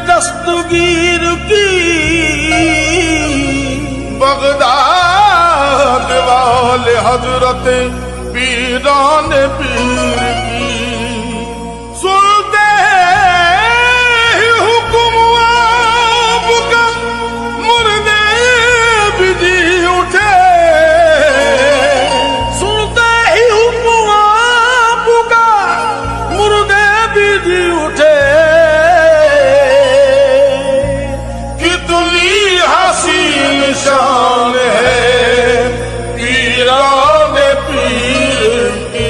दस्तगीर की बगदाद वाले हजरत पीरान पीर की सुनते ही हुक्म आपका मुर्दे भी जी उठे, सुनते ही हुक्म आपका मुर्दे भी जी उठे। शान है पीरान पीर की।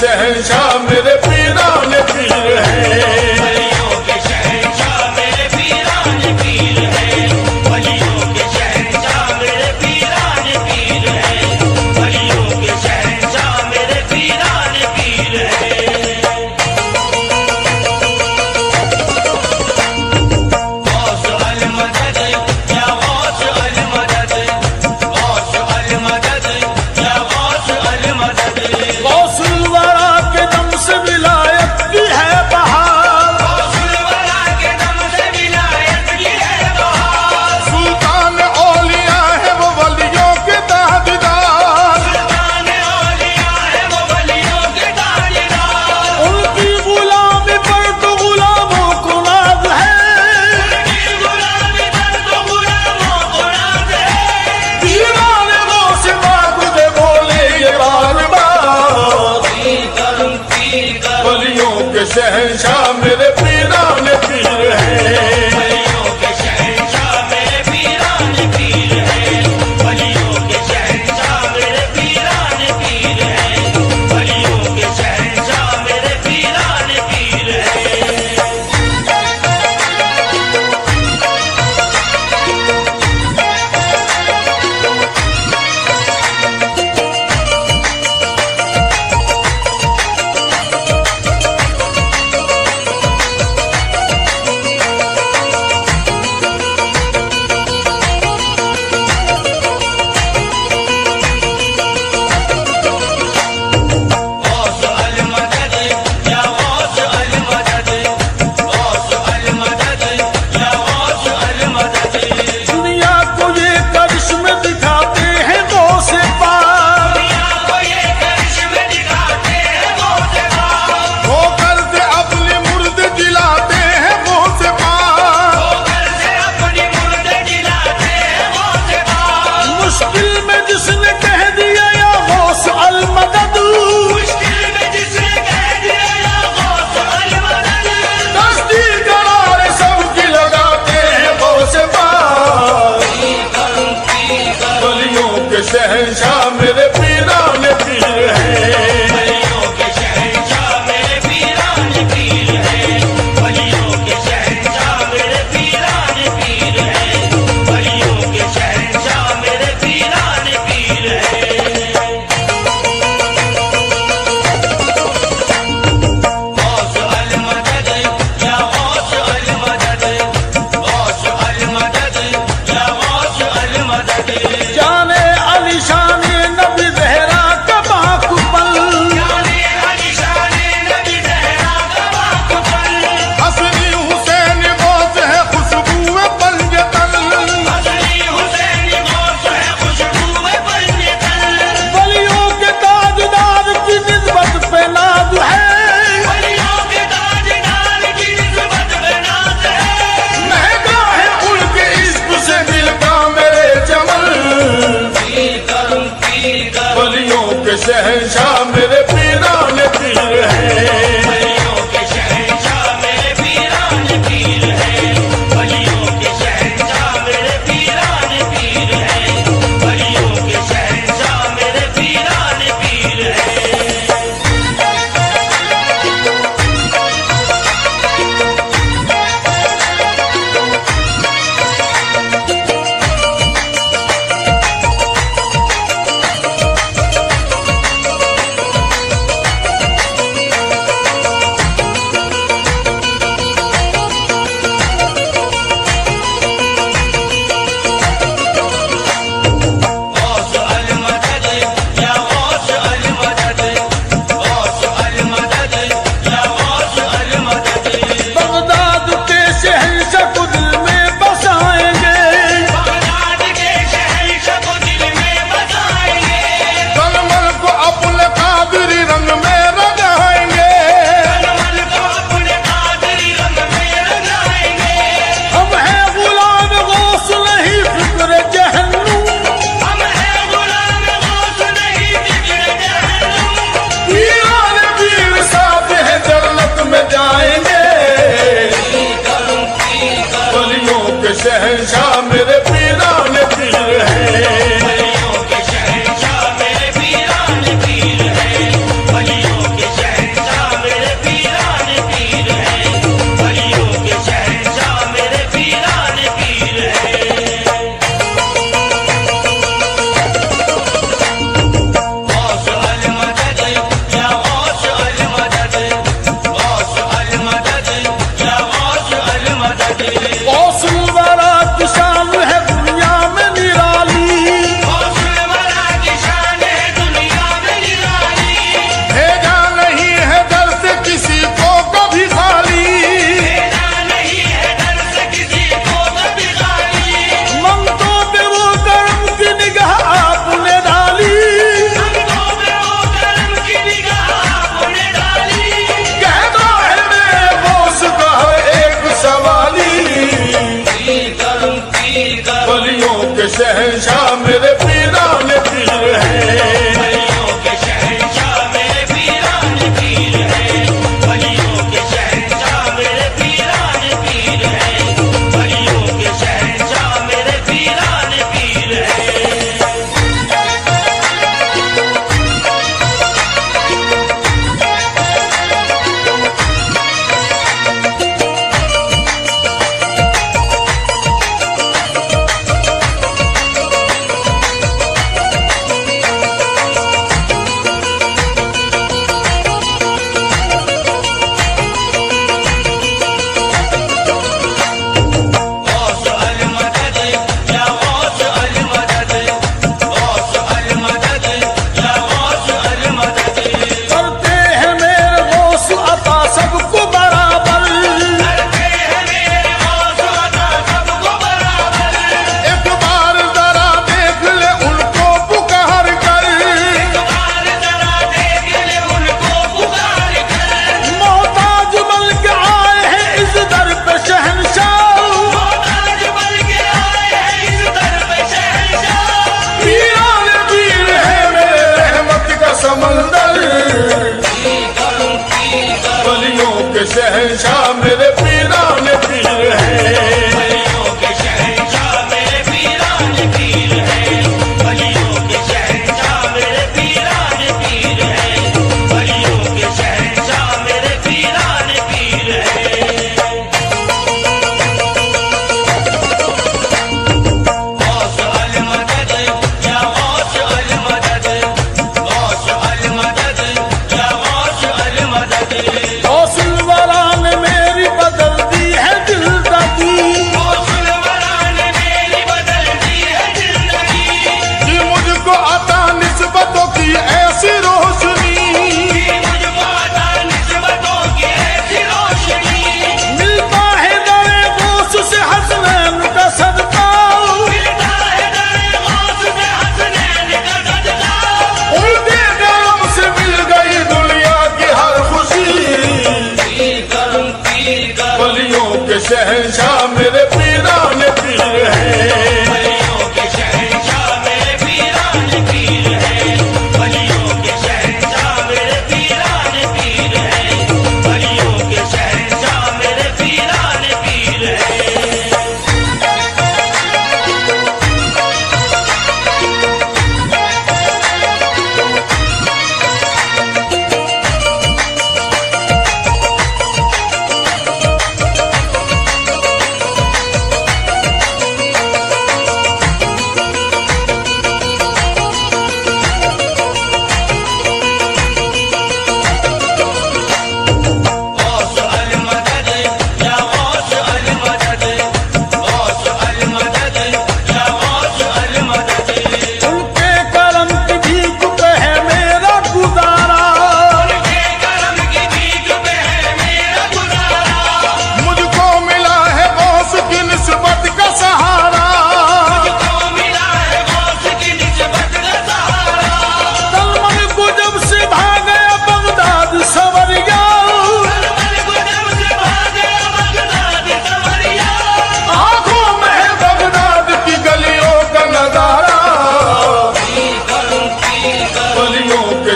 शहंशाह मेरे पीरान पीर हैं। वलियों के शहंशाह मेरे पीरान पीर हैं। वलियों के शहंशाह मेरे पीरान पीर हैं। वलियों के शहंशाह मेरे पीरान पीर हैं। गौस अल मदद या गौस अल मदद, गौस अल मदद या गौस अल मदद। गौसुल वरा के दम से विलायत की है बहार, गौसुल वरा के दम से विलायत की है बहार। सुल्तान औलिया है वो वलियों के ताजदार, सुल्तान औलिया है वो वलियों के ताजदार। उनकी गुलामी पर तो गुलामों को नाज है, उनकी गुलामी पर तो गुलामों को नाज है। पीरान गौस बात दे बोले ये बार बार। पीर करूं पीर करूं, वलियों के शहंशाह मेरे पीरान पीर हैं। वलियों के शहंशाह मेरे पीरान पीर हैं। वलियों के शहंशाह मेरे पीरान पीर हैं। वलियों के शहंशाह मेरे पीरान पीर हैं। गौस अल मदद या गौस अल मदद, गौस अल मदद या गौस अल मदद। दुनिया को ये करिश्मे दिखाते हैं गौस पाक, दुनिया को ये करिश्मे दिखाते हैं गौस पाक। होकर से अपने मुर्द जिलाते हैं गौस पाक। होकर से अपनी मुर्दे जिलाते हैं गौस पाक। मुश्किल में जिसने कह दिया या गौस अल मदद, मुश्किल में जिसने कह दिया या गौस अल मदद। दस्ती करार सबकी लगाते हैं गौस पाक। पीर करूं पीर करूं, वलियों के शहंशाह मेरे पीरान पीर हैं। वलियों के शहंशाह मेरे पीरान पीर हैं। वलियों के शहंशाह मेरे पीरान पीर हैं। वलियों के शहंशाह मेरे पीरान पीर हैं। गौस अल मदद या गौस अल मदद, गौस अल मदद या गौस अल मदद। जाने अली शान नबी जहरा का बाकुपल, जाने अली शान नबी ज़हरा का बाकुपल। हसनी हुसैन गौस है खुशबू पंजतन। हसनी हुसैन गौस है खुशबू पंजतन। वलियों के ताजदार की निस्बत पे नाज है, वलियों के ताजदार की निस्बत पे नाज है। महंगा है उनके इश्क से दिल का मेरे चमन। पीर करूं पीर करूं, वलियों के शहंशाह मेरे पीरान पीर हैं। वलियों के शहंशाह मेरे पीरान पीर हैं। वलियों के शहंशाह मेरे पीरान पीर हैं। वलियों के शहंशाह मेरे पीरान पीर हैं। गौस अल मदद या गौस अल मदद, गौस अल मदद या गौस अल मदद। बगदाद के शहंशाह को दिल में बसाएंगे, बगदाद के शहंशाह को दिल में बसाएंगे। कलमल को अपने कादरी रंग में रंगाएंगे। कलमल को अपने कादरी रंग में रंगाएंगे। हम हैं गुलाम गौस नहीं फिक्र जहन्नुम, हम हैं गुलाम गौस नहीं जिक्र जहन्नुम। पीरान पीर साथ है जन्नत में जाएंगे। पीर करूं पीर करूं, वलियों के शहंशाह मेरे पीरान पीर हैं। वलियों के शहंशाह मेरे पीरान पीर हैं। वलियों के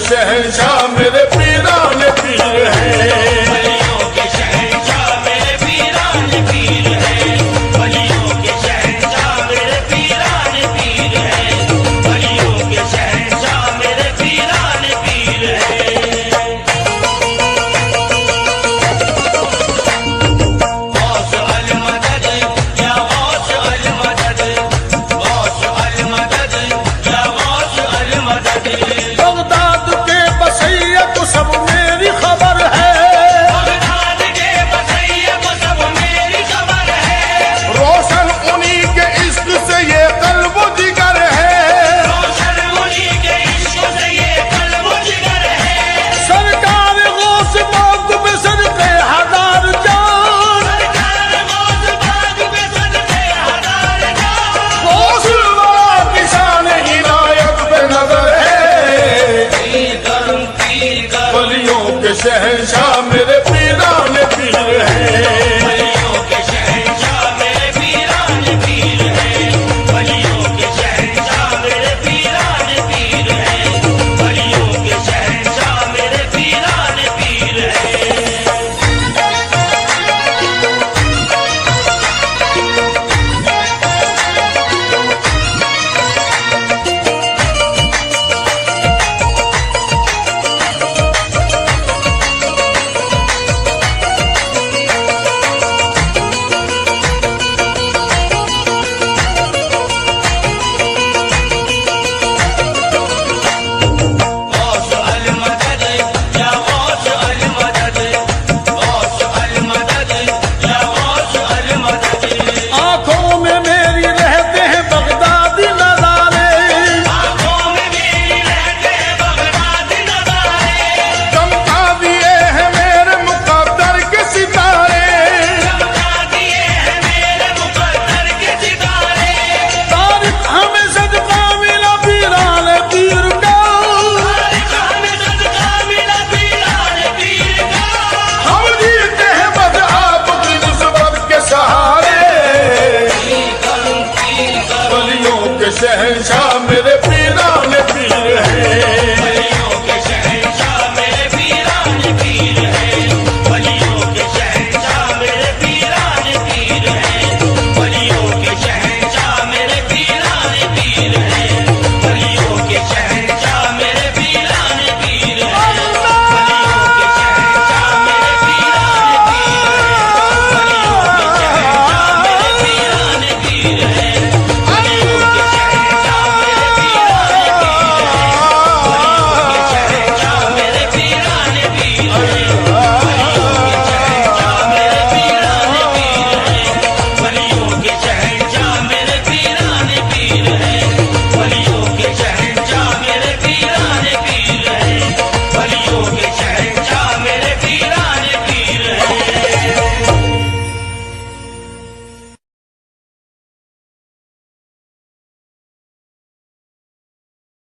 शहंशाह मेरे पीराने पीर हैं। वलियों के शहंशाह मेरे पीराने पीर हैं। वलियों के शहंशाह मेरे पीराने पीर हैं। वलियों के शहंशाह मेरे पीराने पीर हैं। गौस अल मदद या गौस अल मदद, गौस अल मदद या गौस अल मदद। बगदाद के बसैया को सब मेरी खबर है, बगदाद के बसैया को सब मेरी खबर है। रोशन उन्हीं के इश्क से ये कल्ब जिगर है। रोशन उन्हीं के इश्क से ये कल्ब जिगर है। सरकार गौस बाग में सदके हजार जान, सरकार गौस बाग में सदके हजार जान। गौस वाला किसान इनायत पे नजर है। पीर करूं पीर करूं वलियों के शहंशाह